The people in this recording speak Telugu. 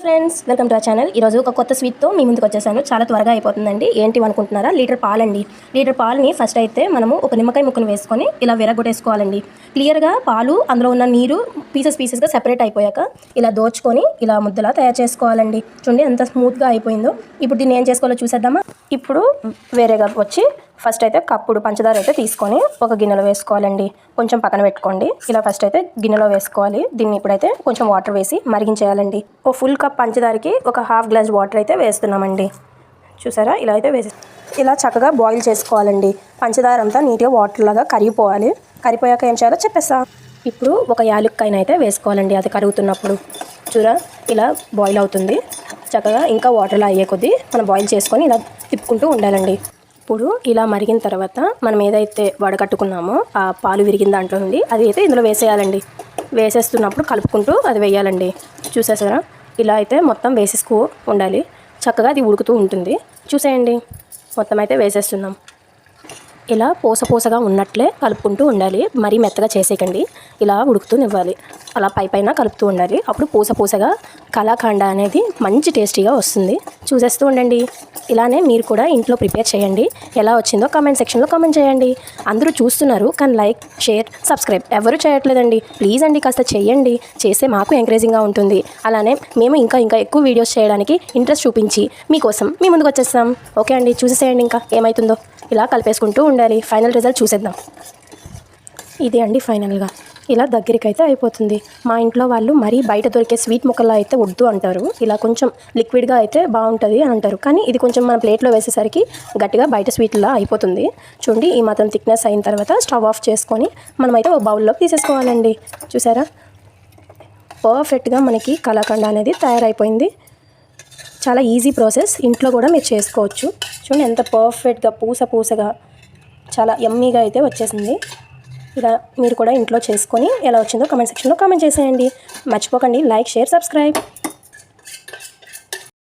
Friends, welcome to our channel. ఈరోజు ఒక కొత్త స్వీట్తో మీ ముందుకు వచ్చేసాను. చాలా త్వరగా అయిపోతుందండి. ఏంటి అనుకుంటున్నారా? లీటర్ పాలండి. లీటర్ పాలని ఫస్ట్ అయితే మనము ఒక నిమ్మకాయ ముక్కను వేసుకొని ఇలా విరగొట్టేసుకోవాలండి. క్లియర్గా పాలు అందులో ఉన్న నీరు పీసెస్గా సెపరేట్ అయిపోయాక ఇలా దోచుకొని ఇలా ముద్దలా తయారు చేసుకోవాలండి. చూడండి ఎంత స్మూత్గా అయిపోయిందో. ఇప్పుడు దీన్ని ఏం చేసుకోవాలో చూసేద్దామా. ఇప్పుడు వేరేగా వచ్చి ఫస్ట్ అయితే కప్పుడు పంచదార అయితే తీసుకొని ఒక గిన్నెలో వేసుకోవాలండి. కొంచెం పక్కన పెట్టుకోండి. ఇలా ఫస్ట్ అయితే గిన్నెలో వేసుకోవాలి. దీన్ని ఇప్పుడైతే కొంచెం వాటర్ వేసి మరిగించేయాలండి. ఓ ఫుల్ కప్ పంచదారకి ఒక హాఫ్ గ్లాస్ వాటర్ అయితే వేస్తున్నామండి. చూసారా, ఇలా అయితే ఇలా చక్కగా బాయిల్ చేసుకోవాలండి. పంచదార అంతా నీట్గా వాటర్ లాగా కరిగిపోవాలి. కరిగిపోయాక ఏం చేయాలో చెప్పేస్తా. ఇప్పుడు ఒక యాలక్కాయని అయితే వేసుకోవాలండి. అది కరుగుతున్నప్పుడు చూరా ఇలా బాయిల్ అవుతుంది. చక్కగా ఇంకా వాటర్లో అయ్యే కొద్దీ మనం బాయిల్ చేసుకొని ఇలా తిప్పుకుంటూ ఉండాలండి. ఇప్పుడు ఇలా మరిగిన తర్వాత మనం ఏదైతే వడకట్టుకున్నామో ఆ పాలు విరిగిన దాంట్లో నుండి అది అయితే ఇందులో వేసేయాలండి. వేసేస్తున్నప్పుడు కలుపుకుంటూ అది వేయాలండి. చూసేసారా, ఇలా అయితే మొత్తం వేసేసుకో ఉండాలి. చక్కగా అది ఉడుకుతూ ఉంటుంది. చూసేయండి, మొత్తం అయితే వేసేస్తున్నాం. ఇలా పోసగా ఉన్నట్లే కలుపుకుంటూ ఉండాలి. మరీ మెత్తగా చేసేయకండి. ఇలా ఉడుకుతూనివ్వాలి. అలా పైన కలుపుతూ ఉండాలి. అప్పుడు పోసగా కలాకండ అనేది మంచి టేస్టీగా వస్తుంది. చూసేస్తూ ఉండండి. ఇలానే మీరు కూడా ఇంట్లో ప్రిపేర్ చేయండి. ఎలా వచ్చిందో కామెంట్ సెక్షన్లో కామెంట్ చేయండి. అందరూ చూస్తున్నారు కానీ లైక్, షేర్, సబ్స్క్రైబ్ ఎవరు చేయట్లేదండి. ప్లీజ్ అండి, కాస్త చేయండి. చేస్తే మాకు ఎంకరేజింగ్గా ఉంటుంది. అలానే మేము ఇంకా ఎక్కువ వీడియోస్ చేయడానికి ఇంట్రెస్ట్ చూపించి మీకోసం మీ ముందుకు వచ్చేస్తాం. ఓకే అండి, చూసేసేయండి ఇంకా ఏమవుతుందో. ఇలా కలిపేసుకుంటూ ఉండాలి. ఫైనల్ రిజల్ట్ చూసేద్దాం. ఇదే అండి ఫైనల్గా. ఇలా దగ్గరికి అయితే అయిపోతుంది. మా ఇంట్లో వాళ్ళు మరీ బయట దొరికే స్వీట్ ముక్కల్లో అయితే వద్దు అంటారు. ఇలా కొంచెం లిక్విడ్గా అయితే బాగుంటుంది అని అంటారు. కానీ ఇది కొంచెం మన ప్లేట్లో వేసేసరికి గట్టిగా బయట స్వీట్లా అయిపోతుంది. చూడండి, ఈ మాత్రం థిక్నెస్ అయిన తర్వాత స్టవ్ ఆఫ్ చేసుకొని మనమైతే ఒక బౌల్లో తీసేసుకోవాలండి. చూసారా, పర్ఫెక్ట్గా మనకి కలాకండ అనేది తయారైపోయింది. చాలా ఈజీ ప్రాసెస్. ఇంట్లో కూడా మీరు చేసుకోవచ్చు. చూడండి ఎంత పర్ఫెక్ట్గా పూసగా చాలా యమ్మీగా అయితే వచ్చేసింది. ఇలా మీరు కూడా ఇంట్లో చేసుకొని ఎలా వచ్చిందో కామెంట్ సెక్షన్లో కామెంట్ చేసేయండి. మర్చిపోకండి లైక్, షేర్, సబ్స్క్రైబ్.